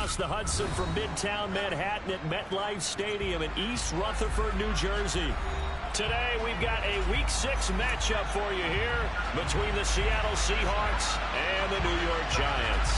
across the Hudson from Midtown Manhattan at MetLife Stadium in East Rutherford, New Jersey. Today, we've got a Week 6 matchup for you here between the Seattle Seahawks and the New York Giants.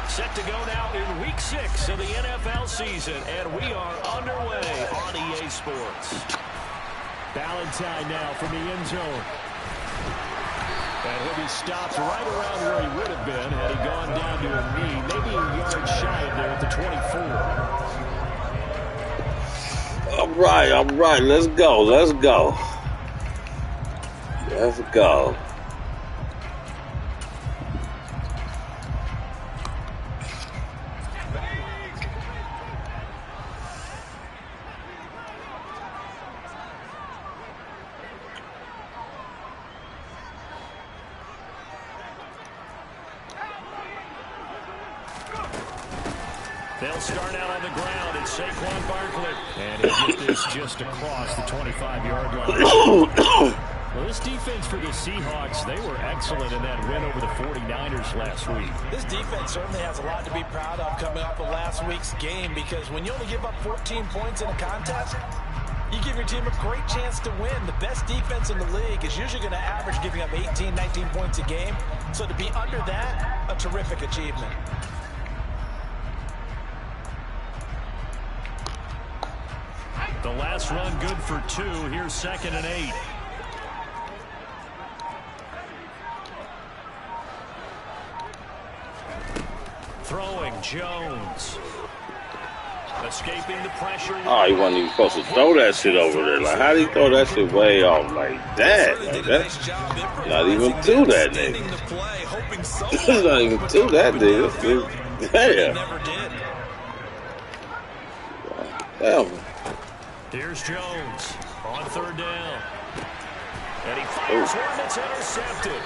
Set to go now in Week 6 of the NFL season, and we are underway on EA Sports. Valentine now from the end zone. And he'll be stopped right around where he would have been had he gone down to a knee, maybe a yard shy of there at the 24. All right, let's go. Let's go. They'll start out on the ground. It's Saquon Barkley. And he'll get this just across the 25-yard line. Well, this defense for the Seahawks, they were excellent in that win over the 49ers last week. This defense certainly has a lot to be proud of coming off of last week's game, because when you only give up 14 points in a contest, you give your team a great chance to win. The best defense in the league is usually going to average giving up 18, 19 points a game. So to be under that, a terrific achievement. The last run good for 2. Here's 2nd and 8. Throwing Jones. Escaping the pressure. Oh, he wasn't even supposed to throw that shit over there. Like, how did he throw that shit way off like that? Like that? Not even to that nigga. Not even to that nigga. Damn. Damn. Here's Jones on 3rd down. And he fires one that's intercepted.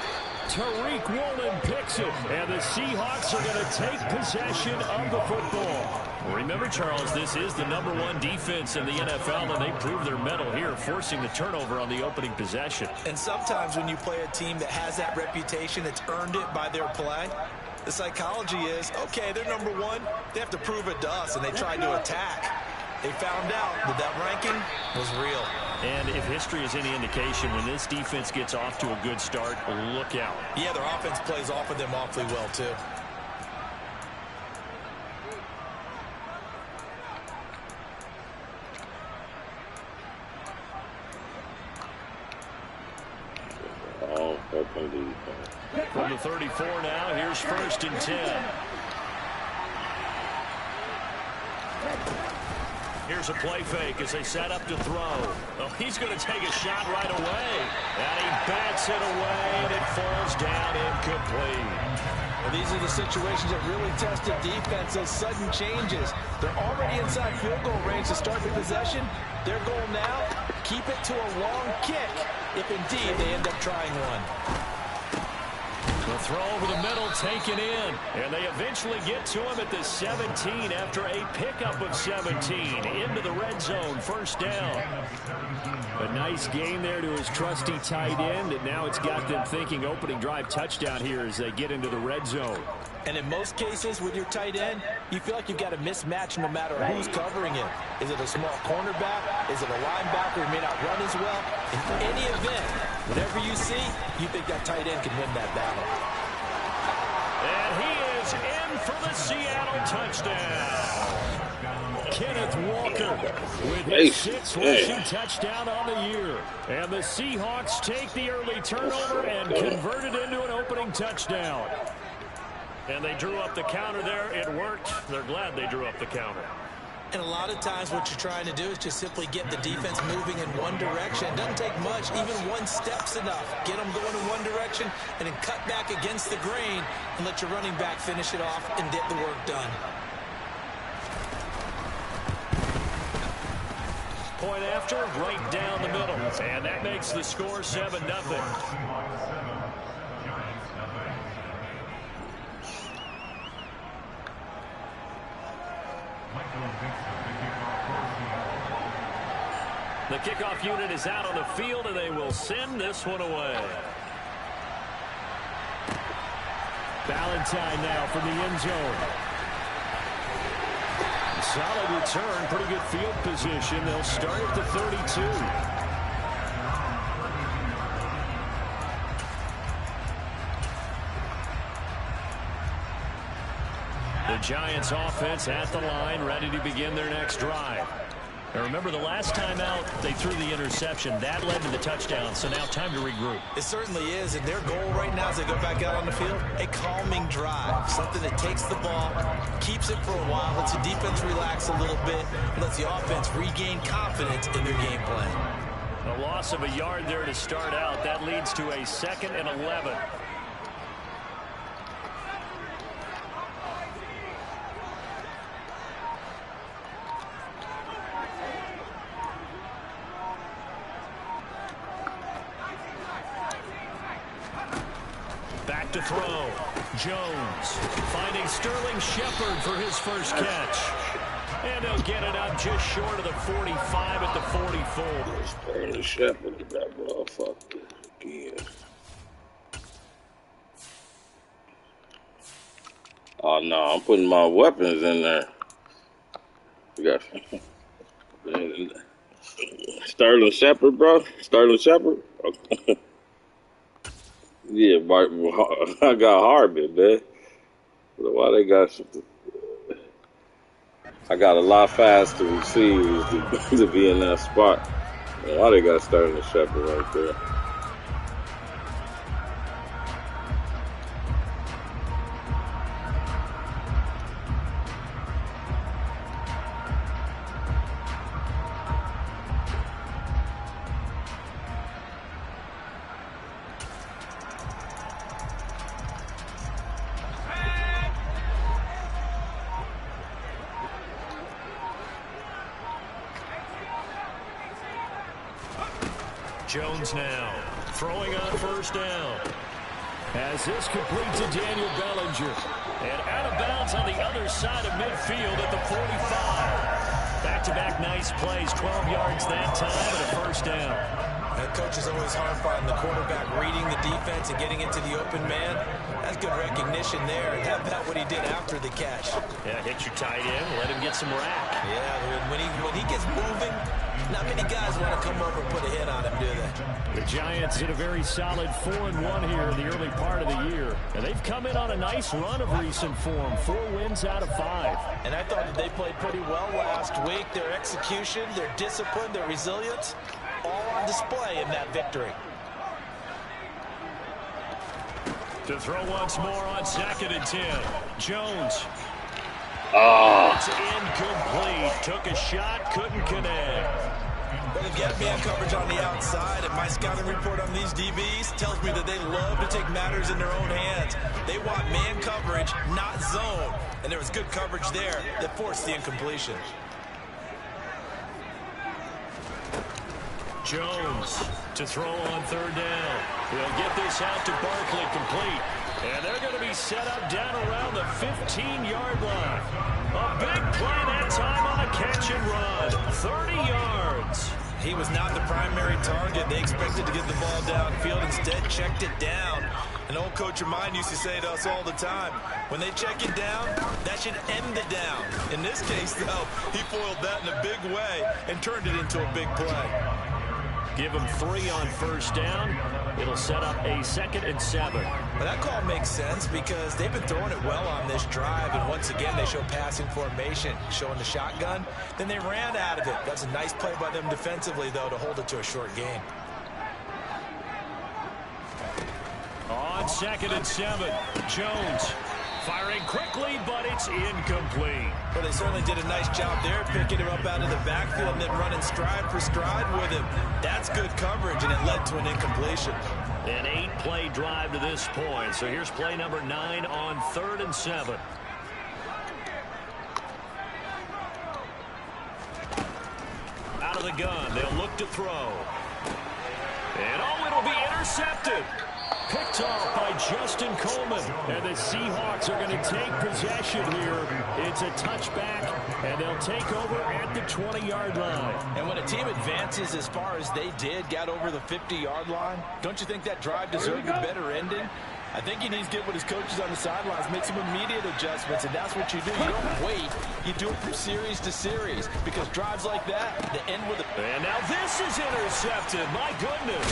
Tariq Woolen picks it, and the Seahawks are going to take possession of the football. Remember, Charles, this is the #1 defense in the NFL, and they prove their mettle here, forcing the turnover on the opening possession. And sometimes when you play a team that has that reputation, it's earned it by their play. The psychology is, okay, they're #1. They have to prove it to us, and they try to attack. They found out that that ranking was real. And if history is any indication, when this defense gets off to a good start, look out. Yeah, their offense plays off of them awfully well, too. From the 34 now, here's 1st and 10. Here's a play fake as they set up to throw. Oh, he's going to take a shot right away. And he bats it away, and it falls down incomplete. Well, these are the situations that really test the defense, those sudden changes. They're already inside field goal range to start the possession. Their goal now, keep it to a long kick, if indeed they end up trying one. The throw over the middle taken in, and they eventually get to him at the 17 after a pickup of 17 into the red zone, 1st down. A nice gain there to his trusty tight end, and now it's got them thinking opening drive touchdown here as they get into the red zone. And in most cases with your tight end, you feel like you've got a mismatch no matter who's covering it. Is it a small cornerback? Is it a linebacker who may not run as well? In any event, whatever you see, you think that tight end can win that battle. And he is in for the Seattle touchdown. Kenneth Walker with his 6th rushing touchdown on the year. And the Seahawks take the early turnover and convert it into an opening touchdown. And they drew up the counter there. It worked. They're glad they drew up the counter. And a lot of times what you're trying to do is just simply get the defense moving in one direction. It doesn't take much. Even one step's enough. Get them going in one direction and then cut back against the grain and let your running back finish it off and get the work done. Point after, right down the middle. And that makes the score 7-0. The kickoff unit is out on the field, and they will send this one away. Valentine now from the end zone. Solid return, pretty good field position. They'll start at the 32. The Giants offense at the line, ready to begin their next drive. Now remember, the last time out, they threw the interception. That led to the touchdown, so now time to regroup. It certainly is, and their goal right now as they go back out on the field, a calming drive, something that takes the ball, keeps it for a while, lets the defense relax a little bit, and lets the offense regain confidence in their game plan. A loss of a yard there to start out. That leads to a 2nd and 11. Back to throw. Jones finding Sterling Shepard for his first catch. And they'll get it up just short of the 45 at the 44. Sterling Shepard to that motherfucker again. Oh no, I'm putting my weapons in there. We got Sterling Shepard, bro. Sterling Shepard. Okay. Yeah, I got Harbin, man. Why they got something? I got a lot faster receivers to be in that spot. Why they got Sterling Shepard right there? Jones now throwing on first down. As this complete to Daniel Bellinger. And out of bounds on the other side of midfield at the 45. Back-to-back nice plays, 12 yards that time and a first down. That coach is always hard fighting the quarterback, reading the defense and getting into the open man. That's good recognition there. And how about what he did after the catch? Yeah, hit your tight end, let him get some rack. Yeah, when he gets moving, not many guys want to come over and put a hit on him, do they? The Giants in a very solid 4-1 here in the early part of the year. And they've come in on a nice run of recent form. 4 wins out of 5. And I thought that they played pretty well last week. Their execution, their discipline, their resilience, all on display in that victory. To throw once more on 2nd and 10. Jones. It's incomplete. Took a shot, couldn't connect. But again, man coverage on the outside, and my scouting report on these DBs tells me that they love to take matters in their own hands. They want man coverage, not zone. And there was good coverage there that forced the incompletion. Jones to throw on 3rd down. We'll get this out to Barkley complete. And they're going to be set up down around the 15-yard line. A big play that time on a catch and run. 30 yards. He was not the primary target. They expected to get the ball downfield. Instead, checked it down. An old coach of mine used to say to us all the time, when they check it down, that should end the down. In this case, though, he foiled that in a big way and turned it into a big play. Give him 3 on first down. It'll set up a 2nd and 7. Well, that call makes sense because they've been throwing it well on this drive, and once again they show passing formation, showing the shotgun. Then they ran out of it. That's a nice play by them defensively, though, to hold it to a short game. On 2nd and 7, Jones firing quickly, but it's incomplete. Well, they certainly did a nice job there, picking him up out of the backfield and then running stride for stride with him. That's good coverage, and it led to an incompletion. An 8-play drive to this point. So here's play number 9 on 3rd and 7. Out of the gun, they'll look to throw. And it'll be intercepted. Picked off by Justin Coleman. And the Seahawks are going to take possession here. It's a touchback, and they'll take over at the 20-yard line. And when a team advances as far as they did, got over the 50-yard line, don't you think that drive deserved a better ending? I think he needs to get with his coaches on the sidelines, make some immediate adjustments, and that's what you do. You don't wait. You do it from series to series, because drives like that, they end with a... And now this is intercepted. My goodness.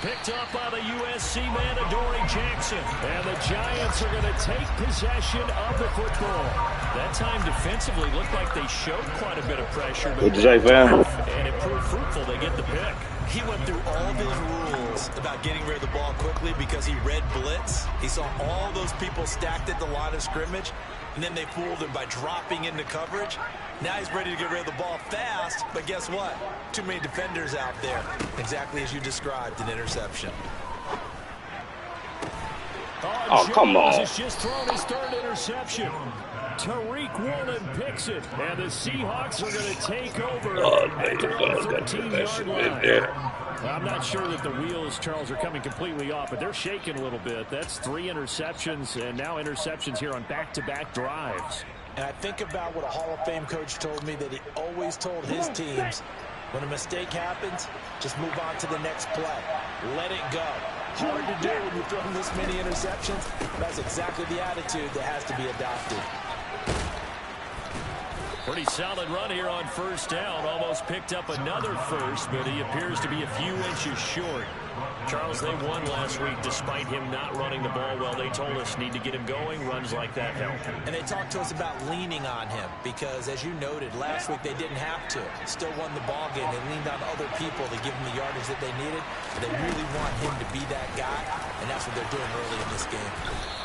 Picked up by the USC man, Adoree Jackson. And the Giants are going to take possession of the football. That time defensively looked like they showed quite a bit of pressure. What'd you say, fam? And it proved fruitful. They get the pick. He went through all of his rules about getting rid of the ball quickly because he read blitz. He saw all those people stacked at the line of scrimmage, and then they fooled him by dropping into coverage. Now he's ready to get rid of the ball fast, but guess what? Too many defenders out there. Exactly as you described, an interception. Oh, come on. He's just thrown his third interception. Tariq Woolen picks it, and the Seahawks are going to take over at their own 13-yard line. I'm not sure that the wheels, Charles, are coming completely off, but they're shaking a little bit. That's 3 interceptions, and now interceptions here on back-to-back drives. And I think about what a Hall of Fame coach told me, that he always told his teams, when a mistake happens, just move on to the next play. Let it go. Hard to do when you're throwing this many interceptions. That's exactly the attitude that has to be adopted. Pretty solid run here on first down. Almost picked up another first, but he appears to be a few inches short. Charles, they won last week despite him not running the ball well. They told us need to get him going. Runs like that help. And they talked to us about leaning on him because, as you noted, last week they didn't have to. Still won the ball game. They leaned on other people to give him the yardage that they needed. They really want him to be that guy, and that's what they're doing early in this game.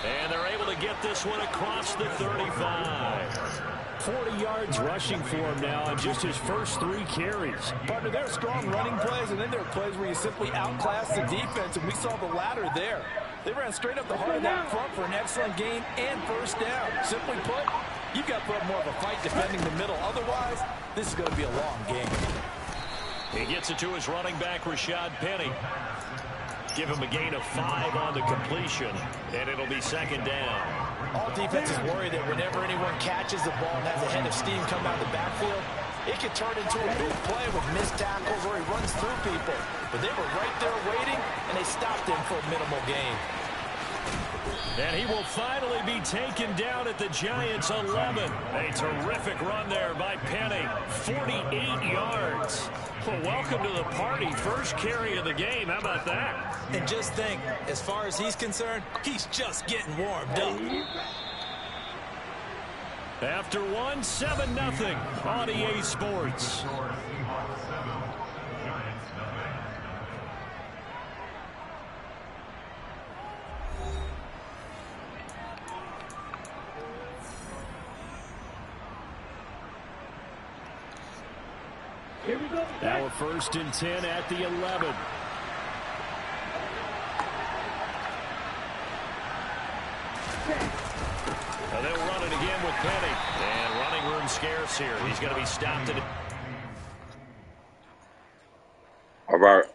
And they're able to get this one across the 35. 40 yards rushing for him now on just his first 3 carries. Partner, there are strong running plays, and then there are plays where you simply outclass the defense, and we saw the latter there. They ran straight up the heart of that front for an excellent gain and first down. Simply put, you've got to put up more of a fight defending the middle. Otherwise, this is going to be a long game. He gets it to his running back, Rashad Penny. Give him a gain of 5 on the completion, and it'll be second down. All defenses worry that whenever anyone catches the ball and has a head of steam come out of the backfield, it could turn into a big play with missed tackles or he runs through people. But they were right there waiting, and they stopped him for a minimal gain. And he will finally be taken down at the Giants' 11. A terrific run there by Penny. 48 yards. Well, welcome to the party. First carry of the game. How about that? And just think, as far as he's concerned, he's just getting warmed up. After one, 7-0 on EA Sports. Now a 1st and 10 at the 11. Now they'll run it again with Penny. And running room scarce here. He's going to be stopped at it. All right.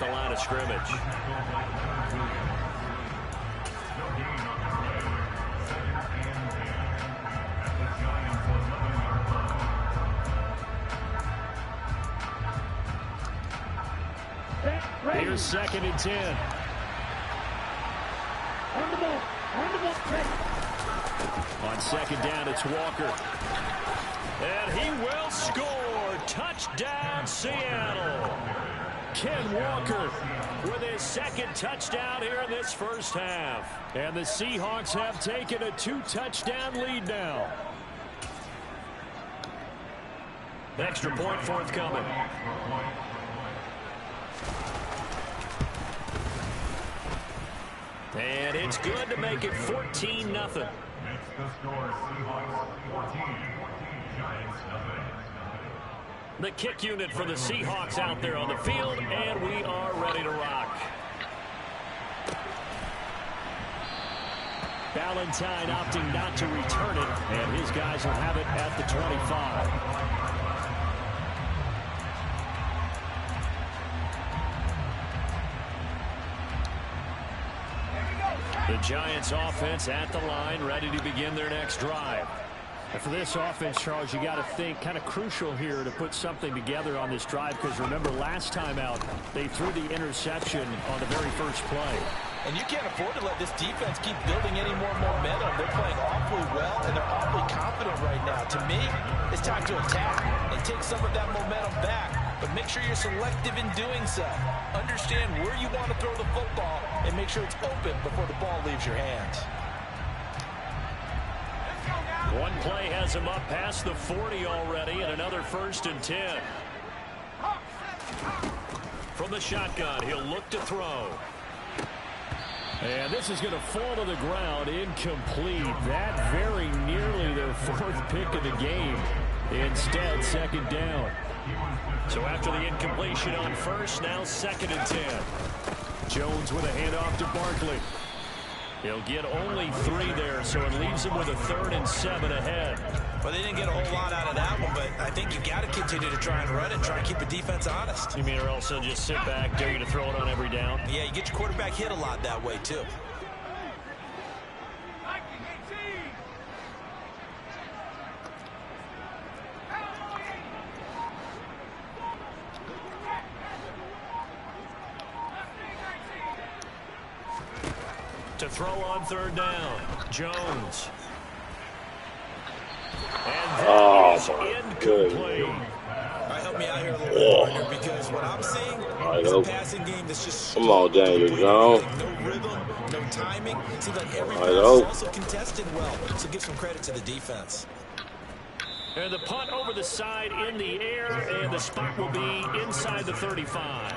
the line of scrimmage. Here's 2nd and 10. On 2nd down, it's Walker. And he will score. Touchdown, Seattle. Ken Walker with his 2nd touchdown here in this first half. And the Seahawks have taken a 2-touchdown lead now. Extra point forthcoming. And it's good to make it 14-0. Makes the score Seahawks 14, Giants nothing. The kick unit for the Seahawks out there on the field, and we are ready to rock. Valentine opting not to return it, and his guys will have it at the 25. The Giants offense at the line, ready to begin their next drive. And for this offense, Charles, you got to think kind of crucial here to put something together on this drive, because remember last time out they threw the interception on the very first play. And you can't afford to let this defense keep building any more momentum. They're playing awfully well, and they're awfully confident right now. To me, it's time to attack and take some of that momentum back. But make sure you're selective in doing so. Understand where you want to throw the football and make sure it's open before the ball leaves your hands. One play has him up past the 40 already, and another 1st and 10. From the shotgun, he'll look to throw. And this is going to fall to the ground, incomplete. That very nearly their 4th pick of the game. Instead, 2nd down. So after the incompletion on 1st, now 2nd and 10. Jones with a handoff to Barkley. He'll get only 3 there, so it leaves him with a 3rd and 7 ahead. Well, they didn't get a whole lot out of that one, but I think you got to continue to try and run it, try and keep the defense honest. You mean, or else they'll just sit back, dare you to throw it on every down? Yeah, you get your quarterback hit a lot that way, too. To throw on 3rd down, Jones. And that is incomplete. All right, help me out here a little bit, partner, because what I'm seeing is a passing game that's just come on, Daniel Jones. No rhythm, no timing. Seems like every pass is also contested well, so give some credit to the defense. And the punt over the side in the air, and the spot will be inside the 35.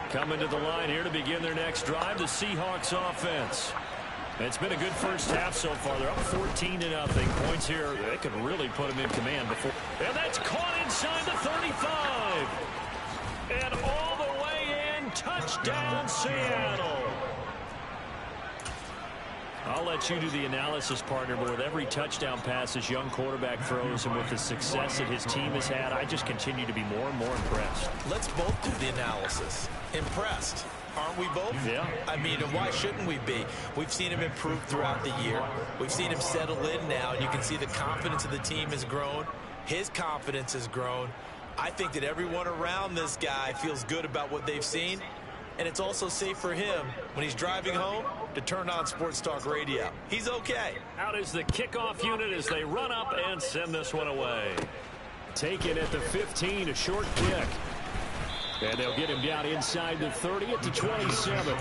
Coming to the line here to begin their next drive, the Seahawks offense. It's been a good first half so far. They're up 14-0. Points here, they could really put them in command before. And that's caught inside the 35. And all the way in, touchdown Seattle. I'll let you do the analysis, partner, but with every touchdown pass this young quarterback throws and with the success that his team has had, I just continue to be more and more impressed. Let's both do the analysis. Impressed. Aren't we both? Yeah. I mean, and why shouldn't we be? We've seen him improve throughout the year. We've seen him settle in now, and you can see the confidence of the team has grown. His confidence has grown. I think that everyone around this guy feels good about what they've seen, and it's also safe for him when he's driving home to turn on Sports Talk Radio. He's okay. Out is the kickoff unit as they run up and send this one away. Taken at the 15, a short kick. And they'll get him down inside the 30 at the 27.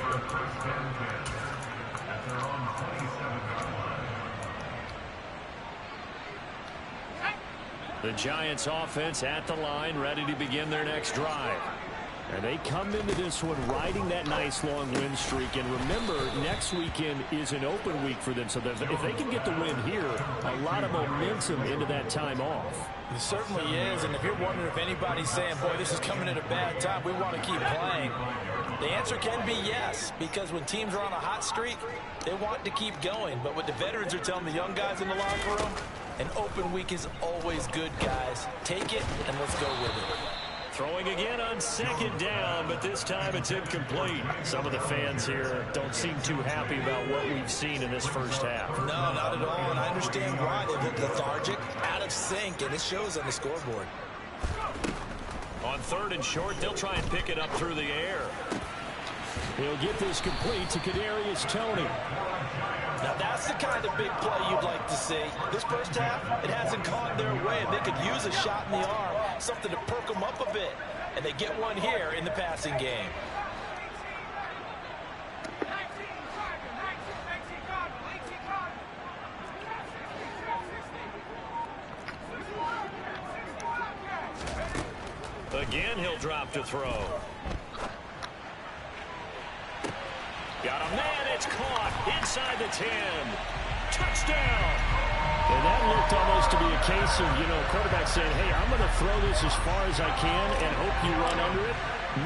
The Giants offense at the line, ready to begin their next drive. And they come into this one riding that nice long win streak. And remember, next weekend is an open week for them. So if they can get the win here, a lot of momentum into that time off. It certainly is. And if you're wondering if anybody's saying, boy, this is coming at a bad time, we want to keep playing, the answer can be yes. Because when teams are on a hot streak, they want to keep going. But what the veterans are telling the young guys in the locker room, an open week is always good, guys. Take it and let's go with it. Throwing again on second down, but this time it's incomplete. Some of the fans here don't seem too happy about what we've seen in this first half. No, not at all, and I understand why. They look lethargic, out of sync, and it shows on the scoreboard. On 3rd and short, they'll try and pick it up through the air. He'll get this complete to Kadarius Toney. Now that's the kind of big play you'd like to see. This first half, it hasn't gone their way, and they could use a shot in the arm, something to perk them up a bit. And they get one here in the passing game. Again, he'll drop to throw. Got a man, it's caught inside the 10. Touchdown. And that looked almost to be a case of, quarterback saying, hey, I'm going to throw this as far as I can and hope you run under it.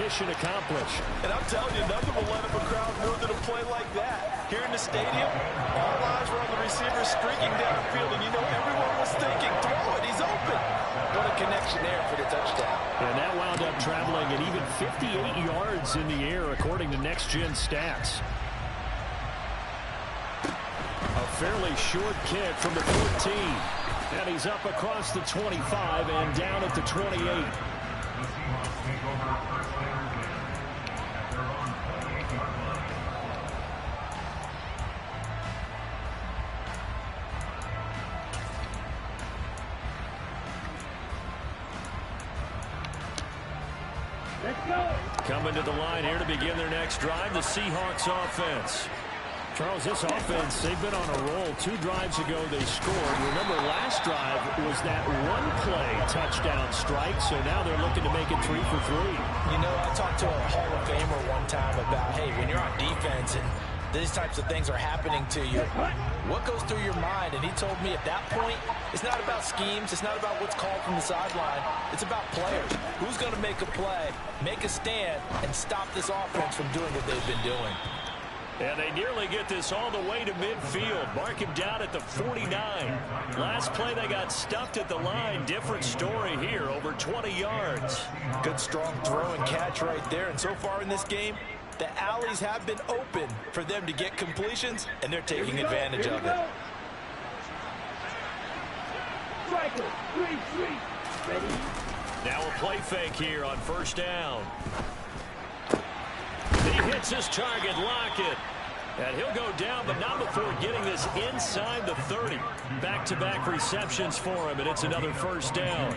Mission accomplished. And I'm telling you, nothing will let up a crowd more than a play like that. Here in the stadium, all eyes were on the receiver streaking downfield, and everyone was thinking, throw it, he's open. What a connection there for the touchdown. And that wound up traveling at even 58 yards in the air, according to next-gen stats. A fairly short kick from the 14. And he's up across the 25 and down at the 28. Coming to the line here to begin their next drive, the Seahawks offense. Charles, this offense, they've been on a roll. 2 drives ago, they scored. Remember, last drive was that one-play touchdown strike, so now they're looking to make it 3 for 3. I talked to a Hall of Famer one time about, hey, when you're on defense and these types of things are happening to you, what goes through your mind? And he told me at that point, it's not about schemes. It's not about what's called from the sideline. It's about players. Who's going to make a play, make a stand, and stop this offense from doing what they've been doing. And they nearly get this all the way to midfield. Mark him down at the 49. Last play, they got stuffed at the line. Different story here, over 20 yards. Good, strong throw and catch right there. And so far in this game, the alleys have been open for them to get completions, and they're taking advantage of it. Now a play fake here on first down. He hits his target, Lockett. And he'll go down, but not before getting this inside the 30. Back-to-back receptions for him, and it's another first down.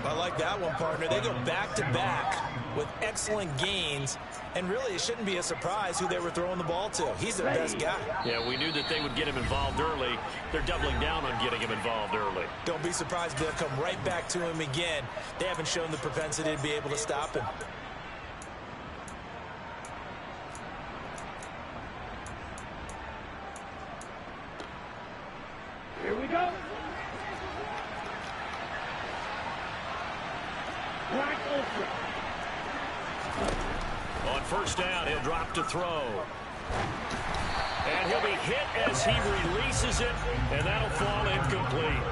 I like that one, partner. They go back-to-back with excellent gains. And really, it shouldn't be a surprise who they were throwing the ball to. He's their best guy. Yeah, we knew that they would get him involved early. They're doubling down on getting him involved early. Don't be surprised if they'll come right back to him again. They haven't shown the propensity to be able to stop him. Here we go. Black Ultra. On first down, he'll drop to throw. And he'll be hit as he releases it, and that'll fall incomplete.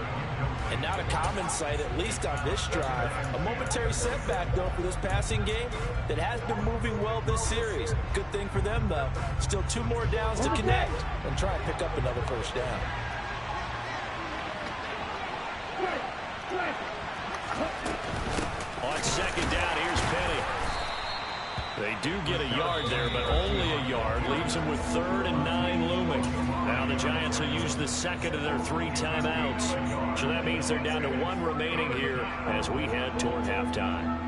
And not a common sight, at least on this drive. A momentary setback, though, for this passing game that has been moving well this series. Good thing for them, though. Still 2 more downs to connect and try and pick up another first down. On second down, here's Penny. They do get a yard there, but only a yard. Leaves them with 3rd and 9 looming. Now the Giants will use the second of their 3 timeouts. So that means they're down to 1 remaining here as we head toward halftime.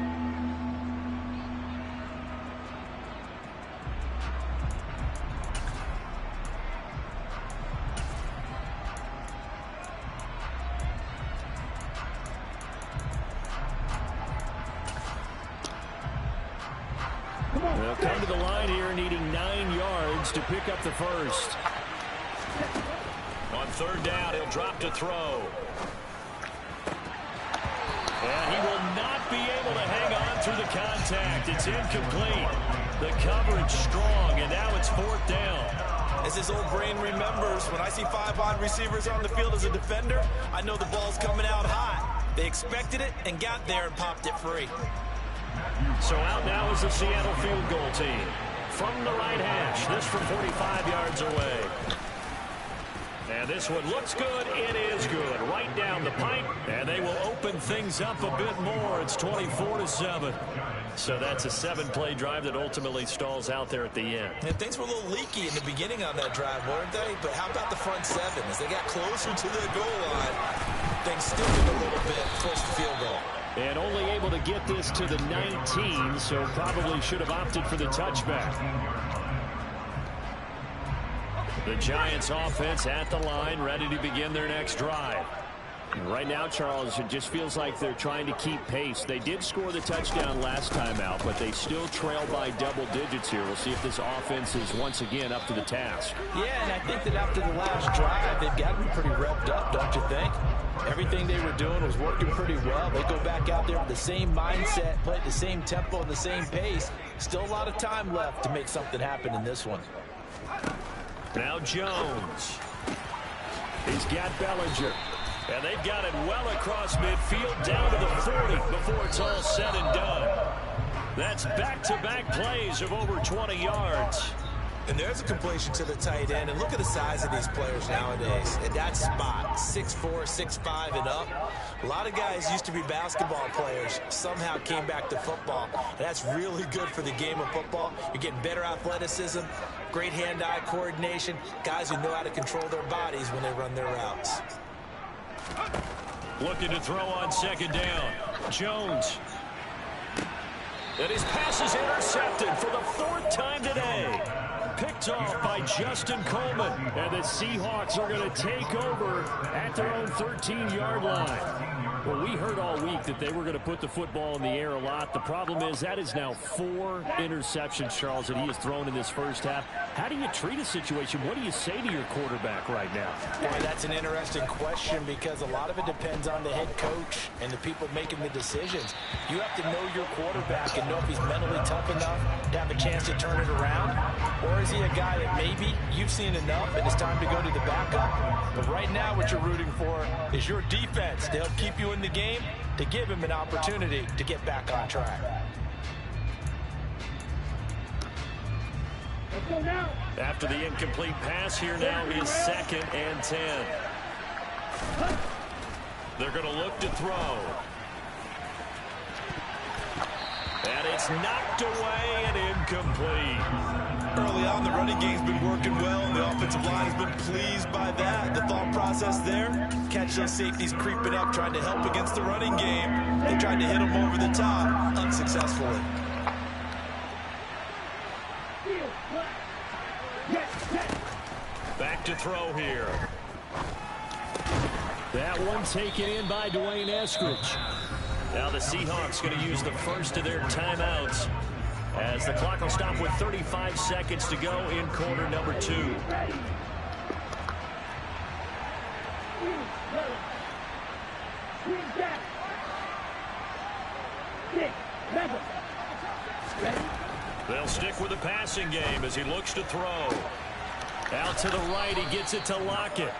They'll come to the line here needing 9 yards to pick up the first. On third down, he'll drop to throw. And he will not be able to hang on through the contact. It's incomplete. The coverage strong, and now it's fourth down. As his old brain remembers, when I see 5 wide receivers on the field as a defender, I know the ball's coming out hot. They expected it and got there and popped it free. So out now is the Seattle field goal team. From the right hash, this from 45 yards away. And this one looks good. It is good. Right down the pipe. And they will open things up a bit more. It's 24-7. So that's a 7-play drive that ultimately stalls out there at the end. And things were a little leaky in the beginning on that drive, weren't they? But how about the front 7? As they got closer to the goal line, things still a little bit, forced the field goal. And only able to get this to the 19, so probably should have opted for the touchback. The Giants offense at the line, ready to begin their next drive. And right now, Charles, it just feels like they're trying to keep pace. They did score the touchdown last time out, but they still trail by double digits here. We'll see if this offense is once again up to the task. Yeah, and I think that after the last drive, they've got to be pretty revved up, don't you think? Everything they were doing was working pretty well. They go back out there with the same mindset, play at the same tempo and the same pace. Still a lot of time left to make something happen in this one. Now Jones. He's got Bellinger. And they've got it well across midfield down to the 40 before it's all said and done. That's back-to-back plays of over 20 yards. And there's a completion to the tight end. And look at the size of these players nowadays. At that spot, 6'4", 6'5", and up. A lot of guys used to be basketball players. Somehow came back to football. And that's really good for the game of football. You're getting better athleticism, great hand-eye coordination, guys who know how to control their bodies when they run their routes. Looking to throw on second down. Jones. And his pass is intercepted for the 4th time today. Picked off by Justin Coleman. And the Seahawks are going to take over at their own 13-yard line. Well, we heard all week that they were going to put the football in the air a lot. The problem is that is now 4 interceptions, Charles, that he has thrown in this first half. How do you treat a situation? What do you say to your quarterback right now? Boy, that's an interesting question because a lot of it depends on the head coach and the people making the decisions. You have to know your quarterback and know if he's mentally tough enough to have a chance to turn it around. Or is he a guy that maybe you've seen enough and it's time to go to the backup? But right now what you're rooting for is your defense to help keep you in the game, to give him an opportunity to get back on track. Let's go now. After the incomplete pass, here now is 2nd and 10. They're going to look to throw. And it's knocked away and incomplete. Early on, the running game's been working well, and the offensive line has been pleased by that. The thought process there, catch those safeties creeping up, trying to help against the running game. They tried to hit them over the top, unsuccessfully. Back to throw here. That one taken in by Dwayne Eskridge. Now the Seahawks going to use the first of their timeouts as the clock will stop with 35 seconds to go in quarter number 2. They'll stick with the passing game as he looks to throw. Out to the right, he gets it to Lockett.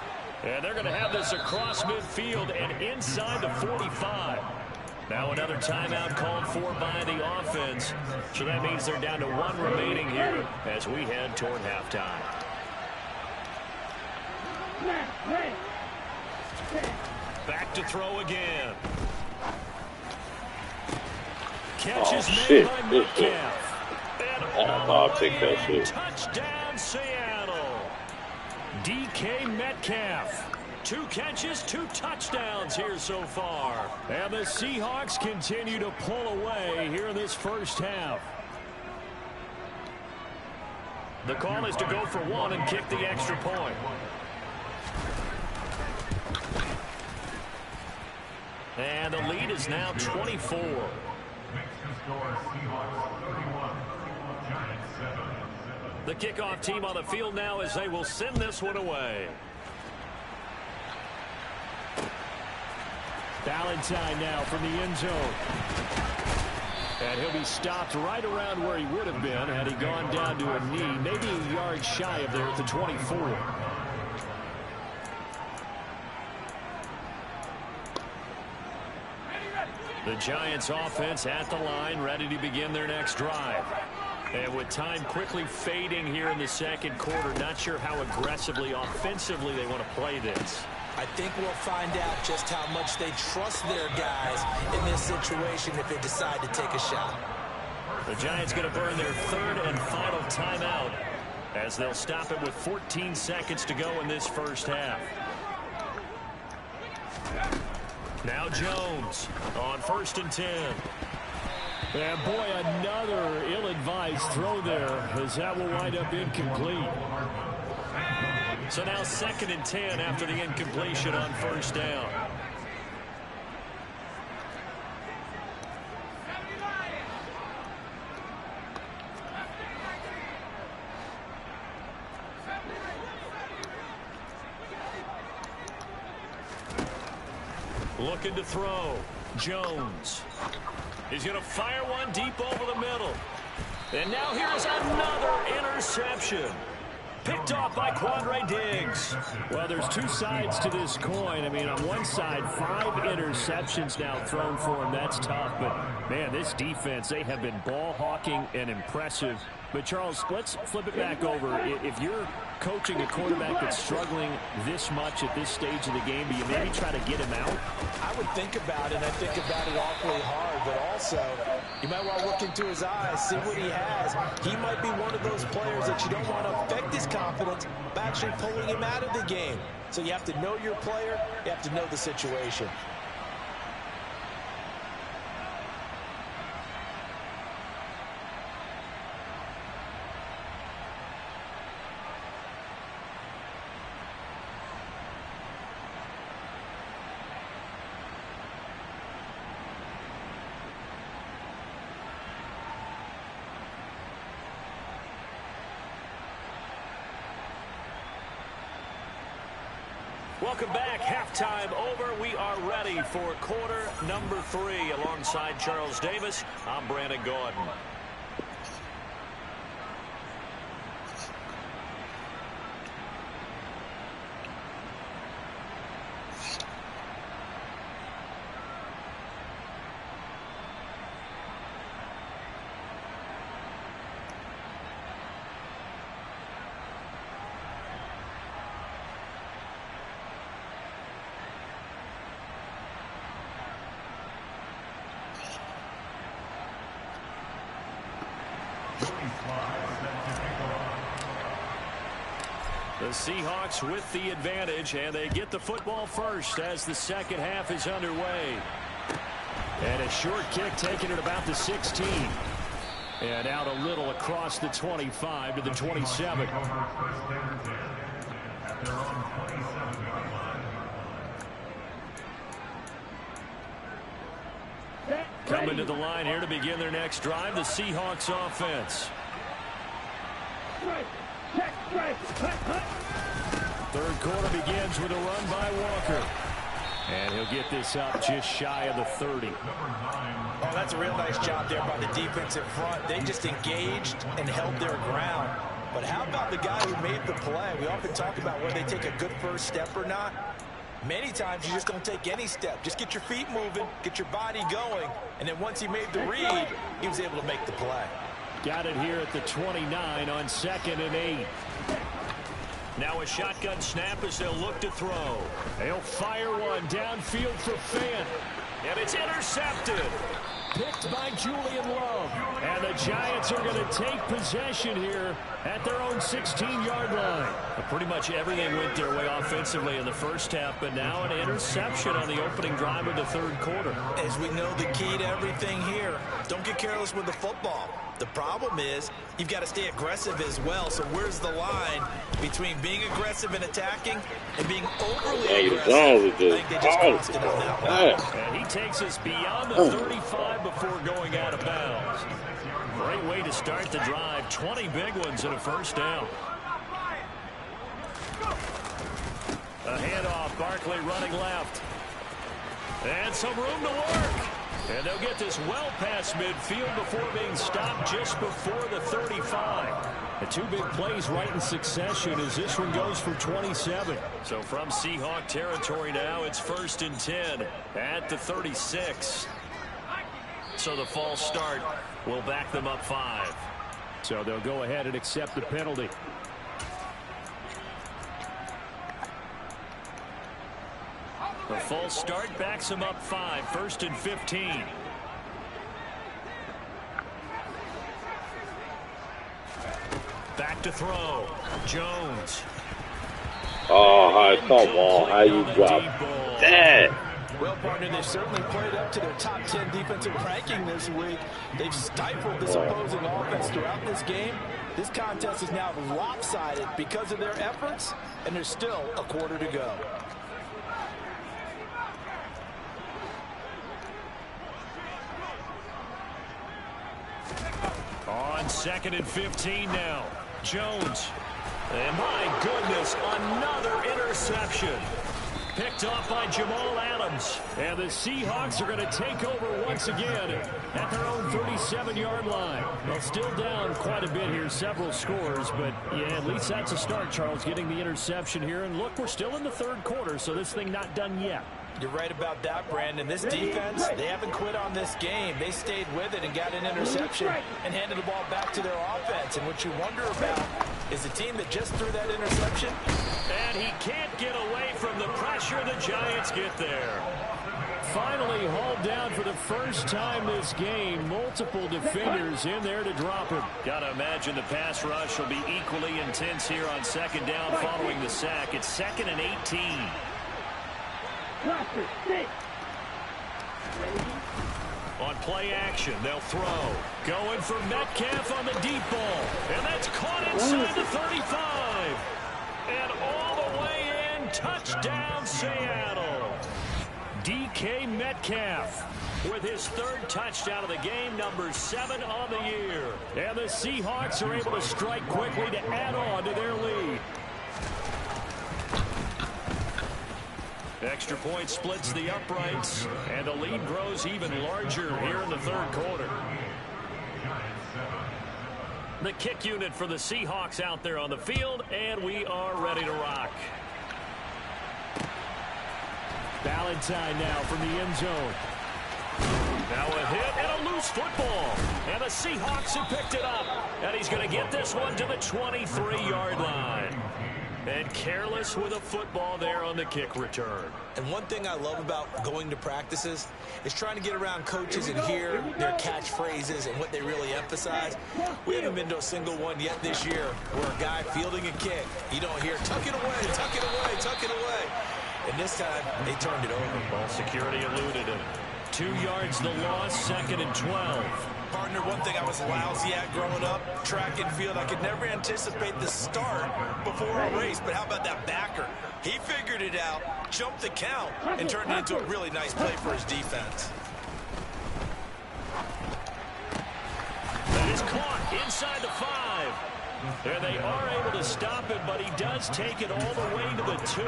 And they're going to have this across midfield and inside the 45. Now another timeout called for by the offense. So that means they're down to 1 remaining here as we head toward halftime. Back to throw again. Catch is made by Metcalf. And I'll take that shit. Touchdown Seattle. DK Metcalf. 2 catches, 2 touchdowns here so far. And the Seahawks continue to pull away here in this first half. The call is to go for 1 and kick the extra point. And the lead is now 24. The kickoff team on the field now as they will send this one away. Valentine now from the end zone. And he'll be stopped right around where he would have been had he gone down to a knee, maybe a yard shy of there at the 24. The Giants offense at the line, ready to begin their next drive. And with time quickly fading here in the second quarter, not sure how aggressively, offensively they want to play this. I think we'll find out just how much they trust their guys in this situation if they decide to take a shot. The Giants going to burn their third and final timeout as they'll stop it with 14 seconds to go in this first half. Now Jones on 1st and 10. And boy, another ill-advised throw there as that will wind up incomplete. So now 2nd and 10 after the incompletion on 1st down. Looking to throw. Jones. He's going to fire one deep over the middle. And now here's another interception. Picked off by Quandre Diggs. Well, there's two sides to this coin. I mean, on one side, 5 interceptions now thrown for him. That's tough. But, man, this defense, they have been ball hawking and impressive. But, Charles, let's flip it back over. If you're coaching a quarterback that's struggling this much at this stage of the game, do you maybe try to get him out? I would think about it. I think about it awfully hard. But also, you might want to look into his eyes, see what he has. He might be one of those players that you don't want to affect his confidence by actually pulling him out of the game. So you have to know your player. You have to know the situation. Welcome back. Halftime over. We are ready for quarter number 3. Alongside Charles Davis, I'm Brandon Gordon. The Seahawks with the advantage, and they get the football first as the second half is underway. And a short kick taken at about the 16. And out a little across the 25 to the 27. Coming to the line here to begin their next drive, the Seahawks offense. Third quarter begins with a run by Walker. And he'll get this up just shy of the 30. Oh, that's a real nice job there by the defensive front. They just engaged and held their ground. But how about the guy who made the play? We often talk about whether they take a good first step or not. Many times you just don't take any step. Just get your feet moving, get your body going, and then once he made the read, he was able to make the play. Got it here at the 29 on 2nd and 8. Now a shotgun snap as they'll look to throw. They'll fire one downfield for Fant. And it's intercepted. Picked by Julian Love. And the Giants are going to take possession here at their own 16-yard line. Pretty much everything went their way offensively in the first half, but now an interception on the opening drive of the third quarter. As we know, the key to everything here, don't get careless with the football. The problem is you've got to stay aggressive as well. So where's the line between being aggressive and attacking and being overly aggressive? I think they just crossed it on that one. And he takes us beyond the 35 before going out of bounds. Great way to start the drive. 20 big ones and a first down. A handoff. Barkley running left. And some room to work. And they'll get this well past midfield before being stopped just before the 35. The two big plays right in succession as this one goes for 27. So from Seahawk territory now, it's 1st and 10 at the 36. So the false start will back them up 5. So they'll go ahead and accept the penalty. The false start backs him up 5. 1st and 15. Back to throw. Jones. Oh, come on. How you drop that? Well, partner, they've certainly played up to their top 10 defensive ranking this week. They've stifled this opposing offense throughout this game. This contest is now lopsided because of their efforts, and there's still a quarter to go. On 2nd and 15 now. Jones. And my goodness, another interception. Picked off by Jamal Adams. And the Seahawks are going to take over once again at their own 37-yard line. Well, still down quite a bit here, several scores. But, yeah, at least that's a start, Charles, getting the interception here. And look, we're still in the 3rd quarter, so this thing not done yet. You're right about that, Brandon. This defense, they haven't quit on this game. They stayed with it and got an interception and handed the ball back to their offense. And what you wonder about is the team that just threw that interception. And he can't get away from the pressure. The Giants get there. Finally hauled down for the first time this game. Multiple defenders in there to drop him. Got to imagine the pass rush will be equally intense here on 2nd down following the sack. It's 2nd and 18. On play action, they'll throw. Going for Metcalf on the deep ball. And that's caught inside the 35. And all the way in, touchdown Seattle. DK Metcalf with his 3rd touchdown of the game, number 7 on the year. And the Seahawks are able to strike quickly to add on to their lead. Extra point splits the uprights, and the lead grows even larger here in the 3rd quarter. The kick unit for the Seahawks out there on the field, and we are ready to rock. Valentine now from the end zone. Now a hit and a loose football. And the Seahawks have picked it up. And he's going to get this one to the 23-yard line. And careless with a football there on the kick return. And one thing I love about going to practices is trying to get around coaches and hear their catchphrases and what they really emphasize. We haven't been to a single one yet this year where a guy fielding a kick, you don't hear, tuck it away, tuck it away, tuck it away. And this time, they turned it over. Ball security eluded him. 2 yards the loss, 2nd and 12. Partner, one thing I was lousy at growing up, track and field, I could never anticipate the start before a race. But how about that backer? He figured it out, jumped the count, and turned it into a really nice play for his defense. That is caught inside the 5. There they are able to stop it, but he does take it all the way to the 2.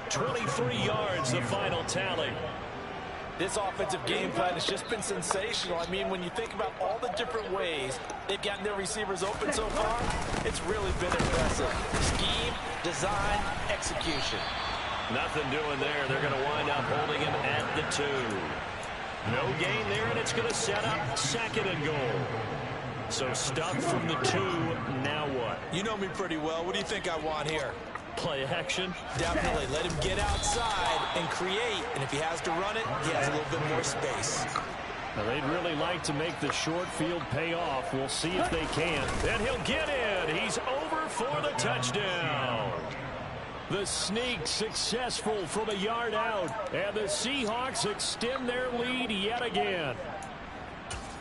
23 yards, the final tally. This offensive game plan has just been sensational. I mean, when you think about all the different ways they've gotten their receivers open so far, it's really been impressive. Scheme, design, execution. Nothing doing there. They're going to wind up holding him at the 2. No gain there, and it's going to set up 2nd and goal. So stuck from the 2. Now what? You know me pretty well. What do you think I want here? Play action? Definitely. Let him get outside and create. And if he has to run it, he has a little bit more space. Now, they'd really like to make the short field pay off. We'll see if they can. And he'll get in. He's over for the touchdown. The sneak successful from a yard out. And the Seahawks extend their lead yet again.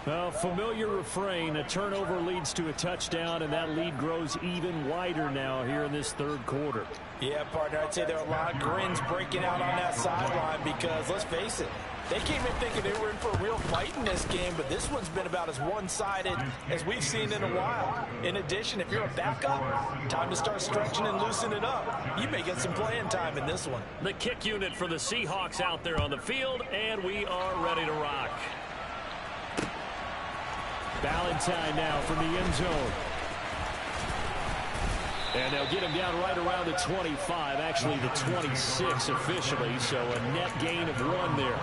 Well, familiar refrain, a turnover leads to a touchdown, and that lead grows even wider now here in this third quarter. Yeah, partner, I'd say there are a lot of grins breaking out on that sideline because, let's face it, they came in thinking they were in for a real fight in this game, but this one's been about as one-sided as we've seen in a while. In addition, if you're a backup, time to start stretching and loosening up. You may get some playing time in this one. The kick unit for the Seahawks out there on the field, and we are ready to rock. Valentine now from the end zone. And they'll get him down right around the 25, actually the 26 officially, so a net gain of 1 there.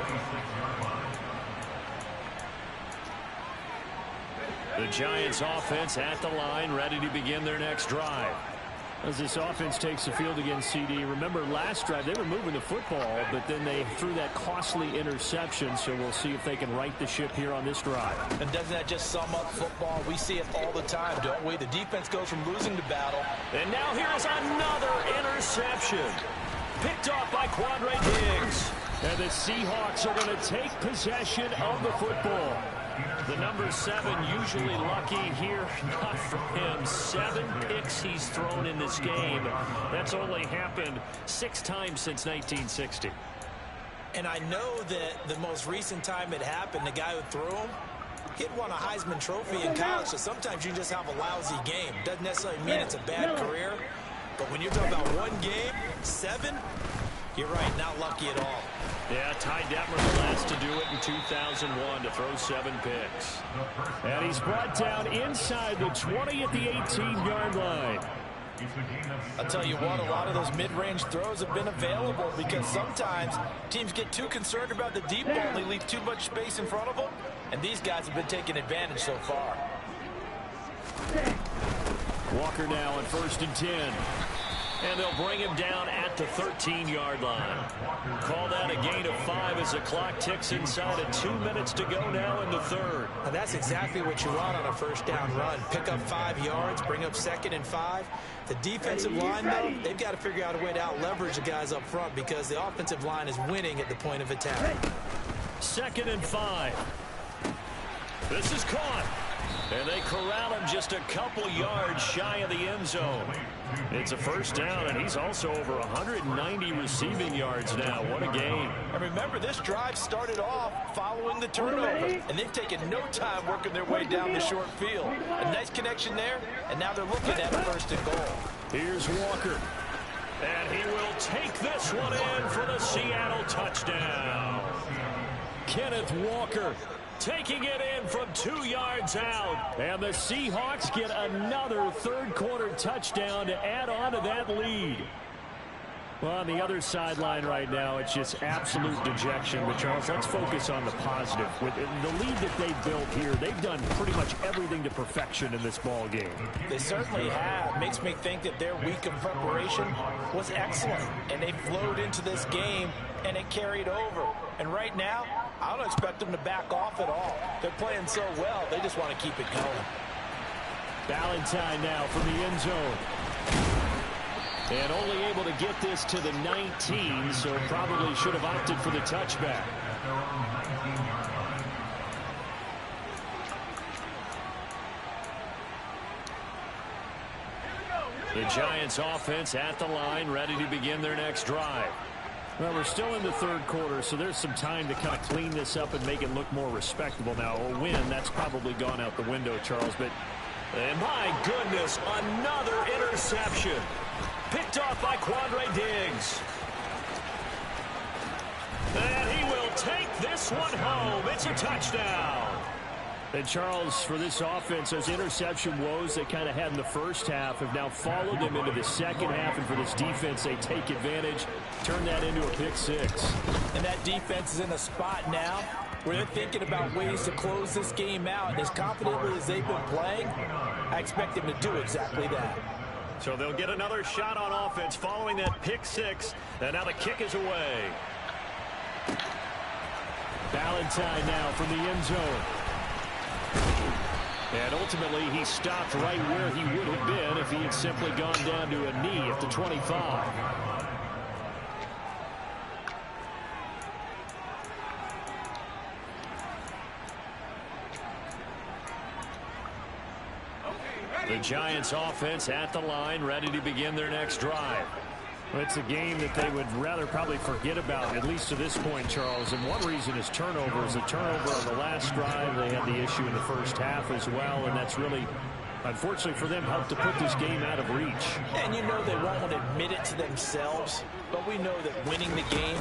The Giants offense at the line, ready to begin their next drive. As this offense takes the field against CD, remember last drive they were moving the football, but then they threw that costly interception, so we'll see if they can right the ship here on this drive. And doesn't that just sum up football? We see it all the time, don't we? The defense goes from losing to battle. And now here is another interception. Picked off by Quandre Diggs. And the Seahawks are going to take possession of the football. The number 7 usually lucky here, not for him. 7 picks he's thrown in this game. That's only happened 6 times since 1960. And I know that the most recent time it happened, the guy who threw him, he'd won a Heisman Trophy in college, so sometimes you just have a lousy game. Doesn't necessarily mean it's a bad career, but when you're talking about 1 game, 7, you're right, not lucky at all. Yeah, Ty Detmer the last to do it in 2001 to throw 7 picks. And he's brought down inside the 20 at the 18-yard line. I'll tell you what, a lot of those mid-range throws have been available because sometimes teams get too concerned about the deep ball and they leave too much space in front of them, and these guys have been taking advantage so far. Walker now on 1st and 10. And they'll bring him down at the 13-yard line. Call that a gain of 5 as the clock ticks inside of 2 minutes to go now in the third. And that's exactly what you want on a first down run. Pick up 5 yards, bring up 2nd and 5. The defensive line, though, they've got to figure out a way to out-leverage the guys up front because the offensive line is winning at the point of attack. 2nd and 5. This is caught. And they corral him just a couple yards shy of the end zone. It's a first down, and he's also over 190 receiving yards now. What a game. And remember, this drive started off following the turnover, and they've taken no time working their way down the short field. A nice connection there, and now they're looking at a 1st and goal. Here's Walker. And he will take this one in for the Seattle touchdown. Kenneth Walker taking it in from 2 yards out. And the Seahawks get another third-quarter touchdown to add on to that lead. Well, on the other sideline right now, it's just absolute dejection. But, Charles, let's focus on the positive. With the lead that they've built here, they've done pretty much everything to perfection in this ball game. They certainly have. Makes me think that their week of preparation was excellent. And they flowed into this game, and it carried over. And right now, I don't expect them to back off at all. They're playing so well, they just want to keep it going. Valentine now from the end zone. And only able to get this to the 19, so probably should have opted for the touchback. The Giants offense at the line, ready to begin their next drive. Well, we're still in the third quarter, so there's some time to kind of clean this up and make it look more respectable. Now, a win, that's probably gone out the window, Charles. But and my goodness, another interception. Picked off by Quandre Diggs. And he will take this one home. It's a touchdown. And, Charles, for this offense, those interception woes they kind of had in the first half have now followed them into the second half. And for this defense, they take advantage, turn that into a pick 6. And that defense is in a spot now where they're thinking about ways to close this game out. And as confidently as they've been playing, I expect them to do exactly that. So they'll get another shot on offense following that pick 6. And now the kick is away. Valentine now from the end zone. And ultimately, he stopped right where he would have been if he had simply gone down to a knee at the 25. The Giants offense at the line, ready to begin their next drive. It's a game that they would rather probably forget about, at least to this point, Charles. And one reason is turnovers. A turnover on the last drive. They had the issue in the first half as well, and that's really, unfortunately for them, helped to put this game out of reach. And you know they won't want to admit it to themselves, but we know that winning the game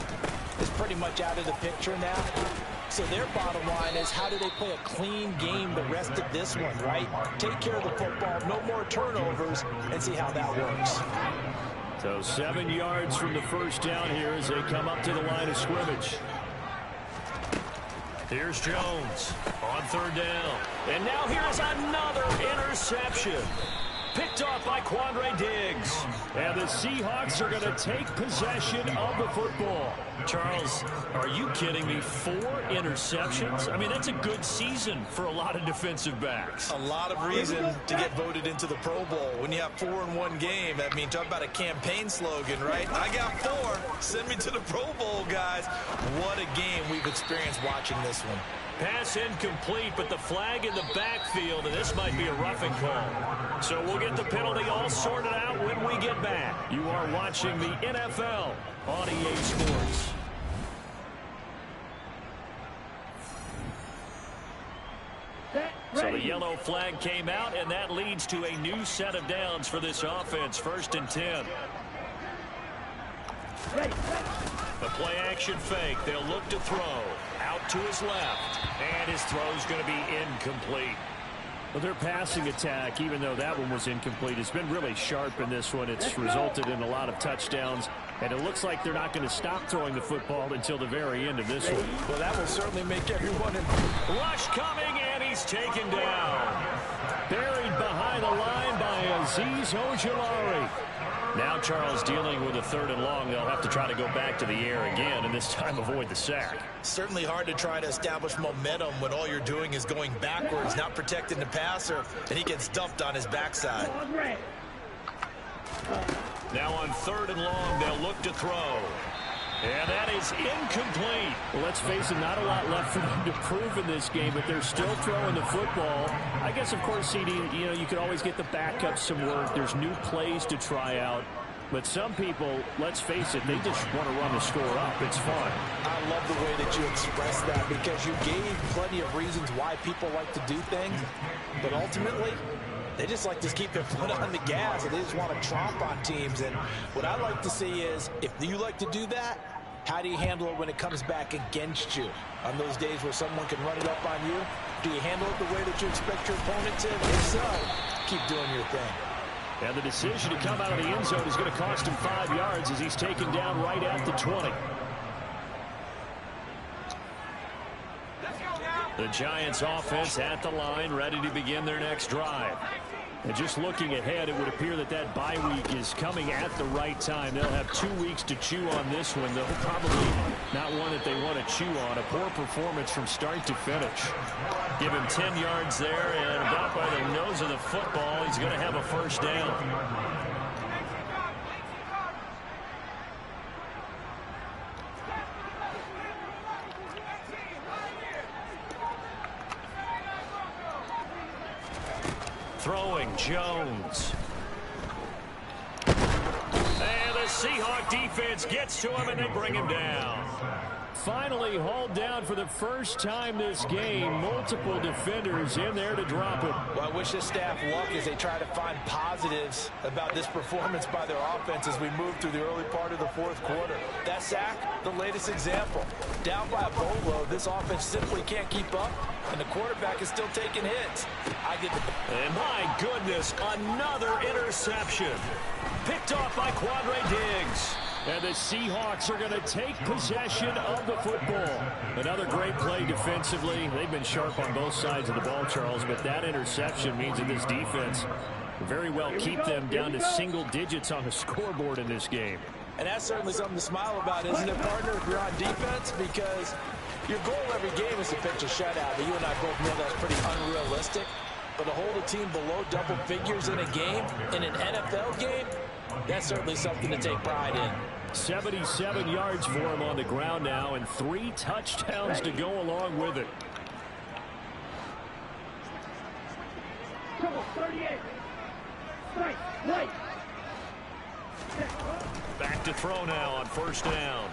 is pretty much out of the picture now. So their bottom line is, how do they play a clean game the rest of this one, right? Take care of the football, no more turnovers, and see how that works. So 7 yards from the first down here as they come up to the line of scrimmage. Here's Jones on third down. And now here's another interception. Picked off by Quandre Diggs. And the Seahawks are going to take possession of the football. Charles, are you kidding me? 4 interceptions? I mean, that's a good season for a lot of defensive backs. A lot of reason to get voted into the Pro Bowl. When you have 4 in one game, I mean, talk about a campaign slogan, right? I got 4. Send me to the Pro Bowl, guys. What a game we've experienced watching this one. Pass incomplete, but the flag in the backfield, and this might be a roughing call. So we'll get the penalty all sorted out when we get back. You are watching the NFL on EA Sports. So the yellow flag came out, and that leads to a new set of downs for this offense. 1st and 10. The play action fake. They'll look to throw. Out to his left. And his throw's going to be incomplete. Well, their passing attack, even though that one was incomplete, has been really sharp in this one. It's resulted in a lot of touchdowns. And it looks like they're not going to stop throwing the football until the very end of this one. Well, that will certainly make everyone in. Rush coming, and he's taken down. Buried behind the line by Azeez Ojulari. Now Charles dealing with a 3rd and long. They'll have to try to go back to the air again, and this time avoid the sack. Certainly hard to try to establish momentum when all you're doing is going backwards, not protecting the passer, and he gets dumped on his backside. Now on 3rd and long, they'll look to throw. And that is incomplete. Well, let's face it, not a lot left for them to prove in this game, but they're still throwing the football. I guess, of course, CD, you know, you could always get the backups some work. There's new plays to try out. But some people, let's face it, they just want to run the score up. It's fun. I love the way that you expressed that, because you gave plenty of reasons why people like to do things. But ultimately, they just like to keep their foot on the gas, and they just want to tromp on teams. And what I like to see is, if you like to do that, how do you handle it when it comes back against you? On those days where someone can run it up on you, do you handle it the way that you expect your opponent to? If so, keep doing your thing. And the decision to come out of the end zone is going to cost him 5 yards as he's taken down right at the 20. The Giants offense at the line, ready to begin their next drive. And just looking ahead, it would appear that that bye week is coming at the right time. They'll have 2 weeks to chew on this one. They'll probably not one that they want to chew on. A poor performance from start to finish. Give him 10 yards there, and about by the nose of the football, he's going to have a 1st down. Throwing Jones. And the Seahawk defense gets to him, and they bring him down. Finally hauled down for the first time this game. Multiple defenders in there to drop him. Well, I wish this staff luck as they try to find positives about this performance by their offense as we move through the early part of the 4th quarter. That sack, the latest example. Down by a boatload, this offense simply can't keep up, and the quarterback is still taking hits. And my goodness, another interception. Picked off by Quandre Diggs. And the Seahawks are going to take possession of the football. Another great play defensively. They've been sharp on both sides of the ball, Charles, but that interception means that this defense very well keep them down to single digits on the scoreboard in this game. And that's certainly something to smile about, isn't it, partner, if you're on defense? Because your goal every game is to pitch a shutout, but you and I both know that's pretty unrealistic. But to hold a team below double figures in a game, in an NFL game, that's certainly something to take pride in. 77 yards for him on the ground now, and 3 touchdowns to go along with it. 38. Back to throw now on first down.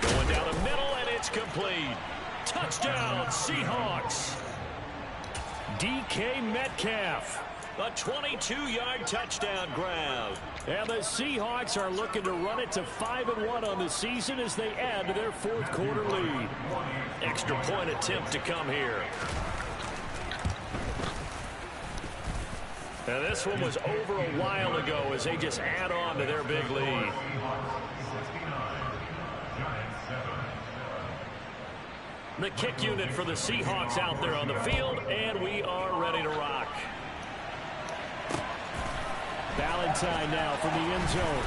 Going down the middle, and it's complete. Touchdown, Seahawks. DK Metcalf. A 22-yard touchdown grab. And the Seahawks are looking to run it to 5-1 on the season as they add to their fourth quarter lead. Extra point attempt to come here. And this one was over a while ago as they just add on to their big lead. The kick unit for the Seahawks out there on the field, and we are ready to rock. Valentine now from the end zone.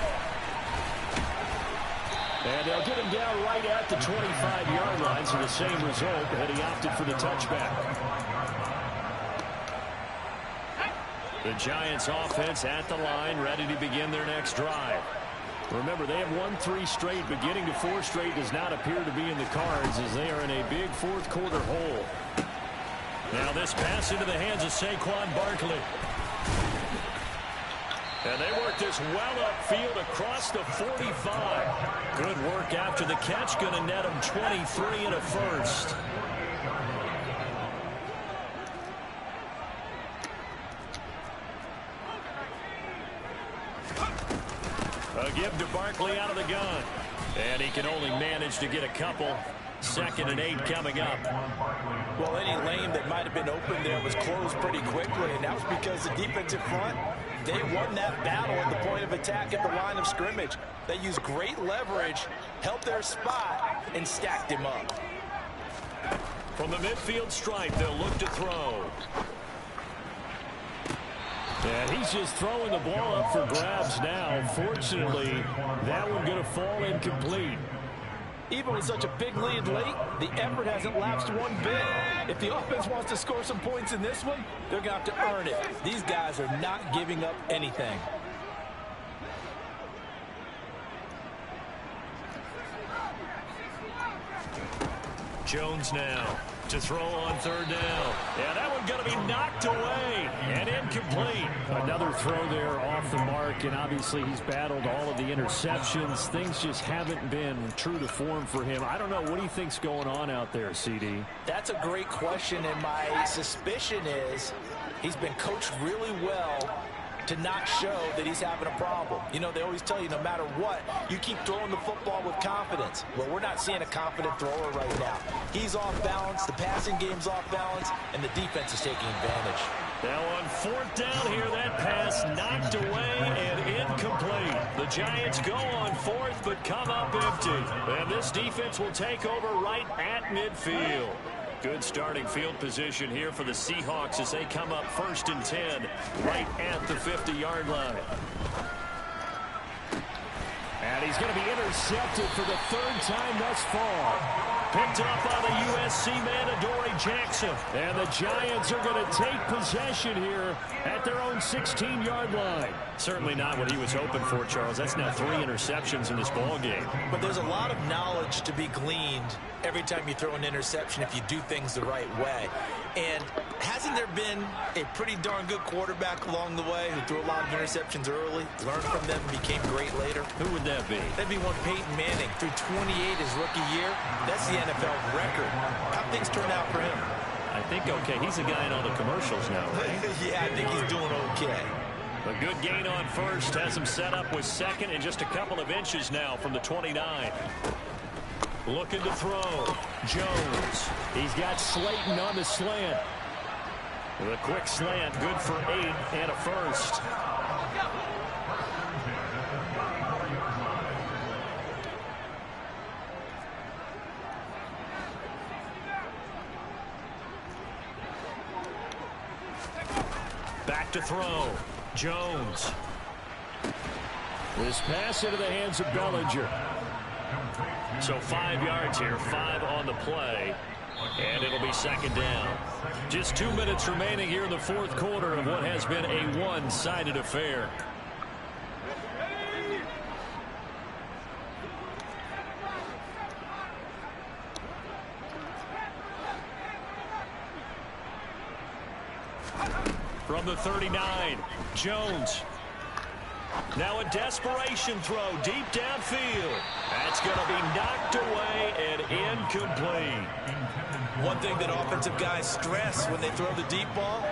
And they'll get him down right at the 25-yard line, so the same result, but he opted for the touchback. The Giants offense at the line, ready to begin their next drive. Remember, they have won 3 straight, but getting to 4 straight does not appear to be in the cards as they are in a big fourth quarter hole. Now this pass into the hands of Saquon Barkley. And they work this well upfield across the 45. Good work after the catch, going to net them 23 and a first. A give to Barkley out of the gun. And he can only manage to get a couple. 2nd and 8 coming up. Well, any lane that might have been open there was closed pretty quickly, and that was because the defensive front, they won that battle at the point of attack at the line of scrimmage. They used great leverage, held their spot, and stacked him up. From the midfield stripe, they'll look to throw. And he's just throwing the ball up for grabs now. Fortunately, that one going to fall incomplete. Even with such a big lead late, the effort hasn't lapsed one bit. If the offense wants to score some points in this one, they're going to have to earn it. These guys are not giving up anything. Jones now to throw on 3rd down. Yeah, that one's going to be knocked away and incomplete. Another throw there off the mark, and obviously he's battled all of the interceptions. Things just haven't been true to form for him. I don't know. What do you think's going on out there, CD? That's a great question, and my suspicion is he's been coached really well to not show that he's having a problem. You know, they always tell you no matter what, you keep throwing the football with confidence. Well, we're not seeing a confident thrower right now. He's off balance, the passing game's off balance, and the defense is taking advantage. Now on 4th down here, that pass knocked away and incomplete. The Giants go on 4th but come up empty. And this defense will take over right at midfield. Good starting field position here for the Seahawks as they come up 1st and 10 right at the 50-yard line. And he's going to be intercepted for the 3rd time thus far. Picked up by the USC man, Adoree Jackson. And the Giants are going to take possession here at their own 16-yard line. Certainly not what he was hoping for, Charles. That's now 3 interceptions in this ball game. But there's a lot of knowledge to be gleaned every time you throw an interception if you do things the right way. And hasn't there been a pretty darn good quarterback along the way who threw a lot of interceptions early, learned from them, and became great later? Who would that be? That'd be one Peyton Manning. Threw 28 his rookie year. That's the NFL record. How things turn out for him? I think okay. He's a guy in all the commercials now, right? Yeah, I think he's doing okay. A good gain on 1st has him set up with 2nd and just a couple of inches now from the 29. Looking to throw. Jones. He's got Slayton on the slant. The quick slant, good for 8 and a first. Back to throw. Jones. This pass into the hands of Bellinger. So 5 yards here, 5 on the play, and it'll be 2nd down. Just 2 minutes remaining here in the 4th quarter of what has been a one-sided affair. From the 39, Jones. Now a desperation throw deep downfield. That's going to be knocked away and incomplete. One thing that offensive guys stress when they throw the deep ball,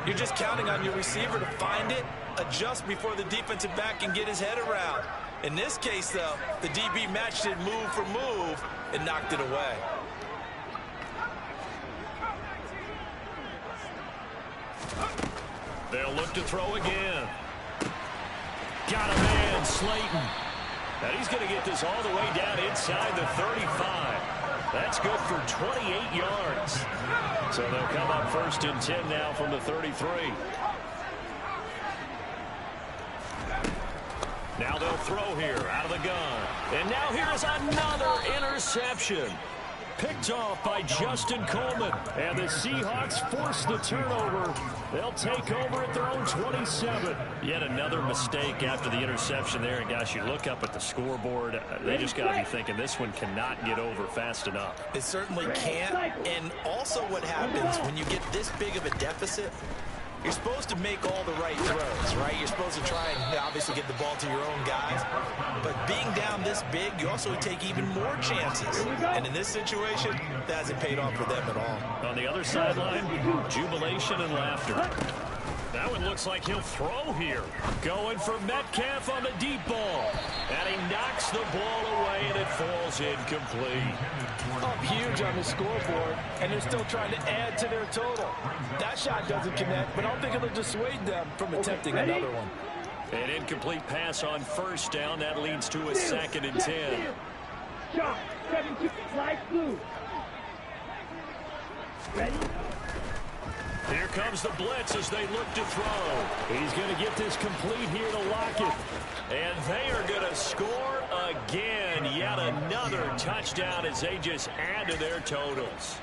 you're just counting on your receiver to find it, adjust before the defensive back can get his head around. In this case, though, the DB matched it move for move and knocked it away. They'll look to throw again. Got a man, Slayton. And he's going to get this all the way down inside the 35. That's good for 28 yards. So they'll come up 1st and 10 now from the 33. Now they'll throw here out of the gun. And now here's another interception. Picked off by Justin Coleman. And the Seahawks force the turnover. They'll take over at their own 27. Yet another mistake after the interception there. And, gosh, you look up at the scoreboard. They just got to be thinking this one cannot get over fast enough. It certainly can't. And also what happens when you get this big of a deficit, you're supposed to make all the right throws, right? You're supposed to try and obviously get the ball to your own guys. But being down this big, you also take even more chances. And in this situation, that hasn't paid off for them at all. On the other sideline, jubilation and laughter. Now it looks like he'll throw here. Going for Metcalf on the deep ball. And he knocks the ball away, and it falls incomplete. Up huge on the scoreboard, and they're still trying to add to their total. That shot doesn't connect, but I don't think it'll dissuade them from attempting another one. An incomplete pass on 1st down. That leads to a 2nd and 10. Shot, 7-2, light blue. Ready? Here comes the blitz as they look to throw. He's going to get this complete here to Lockett. And they are going to score again. Yet another touchdown as they just add to their totals.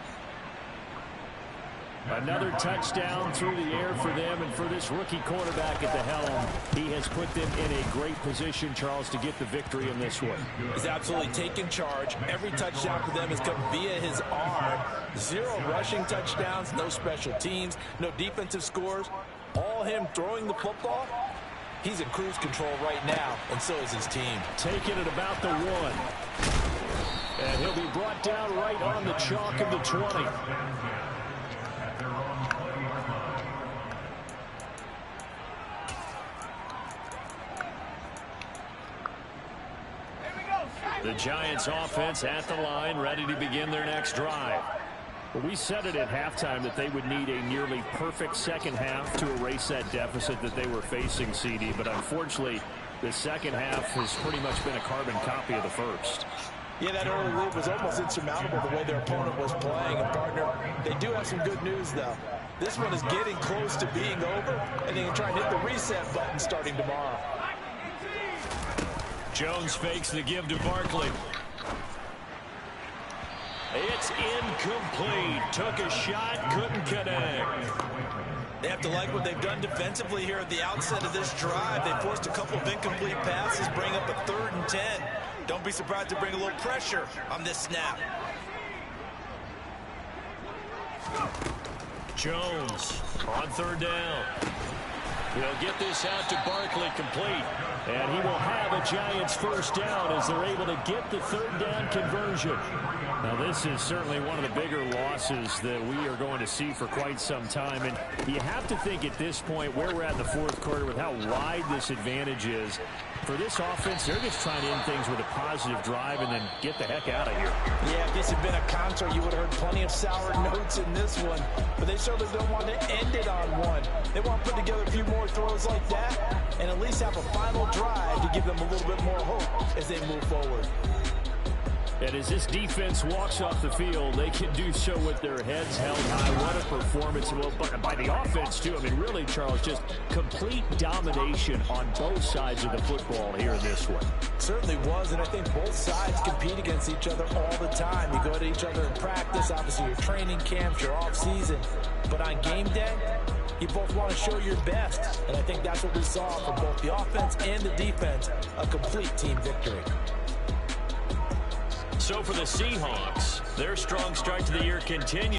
Another touchdown through the air for them, and for this rookie quarterback at the helm, he has put them in a great position, Charles, to get the victory in this one. He's absolutely taken charge. Every touchdown for them has come via his arm. 0 rushing touchdowns, no special teams, no defensive scores. All him throwing the football. He's in cruise control right now, and so is his team. Taking it about the 1. And he'll be brought down right on the chalk of the 20. The Giants offense at the line, ready to begin their next drive. Well, we said it at halftime that they would need a nearly perfect second half to erase that deficit that they were facing, CD. But unfortunately, the second half has pretty much been a carbon copy of the first. Yeah, that early lead was almost insurmountable the way their opponent was playing. And, partner, they do have some good news, though. This one is getting close to being over, and they can try and hit the reset button starting tomorrow. Jones fakes the give to Barkley. It's incomplete. Took a shot, couldn't connect. They have to like what they've done defensively here at the outset of this drive. They forced a couple of incomplete passes, bring up a 3rd and 10. Don't be surprised to bring a little pressure on this snap. Jones on 3rd down. He'll get this out to Barkley complete. And he will have a Giants 1st down as they're able to get the 3rd down conversion. Now, this is certainly one of the bigger losses that we are going to see for quite some time. And you have to think at this point where we're at in the 4th quarter with how wide this advantage is. For this offense, they're just trying to end things with a positive drive and then get the heck out of here. Yeah, if this had been a concert, you would have heard plenty of sour notes in this one. But they certainly don't want to end it on one. They want to put together a few more throws like that and at least have a final drive to give them a little bit more hope as they move forward. And as this defense walks off the field, they can do so with their heads held high. What a performance. Well, by the offense, too. I mean, really, Charles, just complete domination on both sides of the football here in this one. Certainly was, and I think both sides compete against each other all the time. You go to each other in practice, obviously your training camps, your off-season. But on game day, you both want to show your best. And I think that's what we saw from both the offense and the defense, a complete team victory. So for the Seahawks, their strong start to the year continues.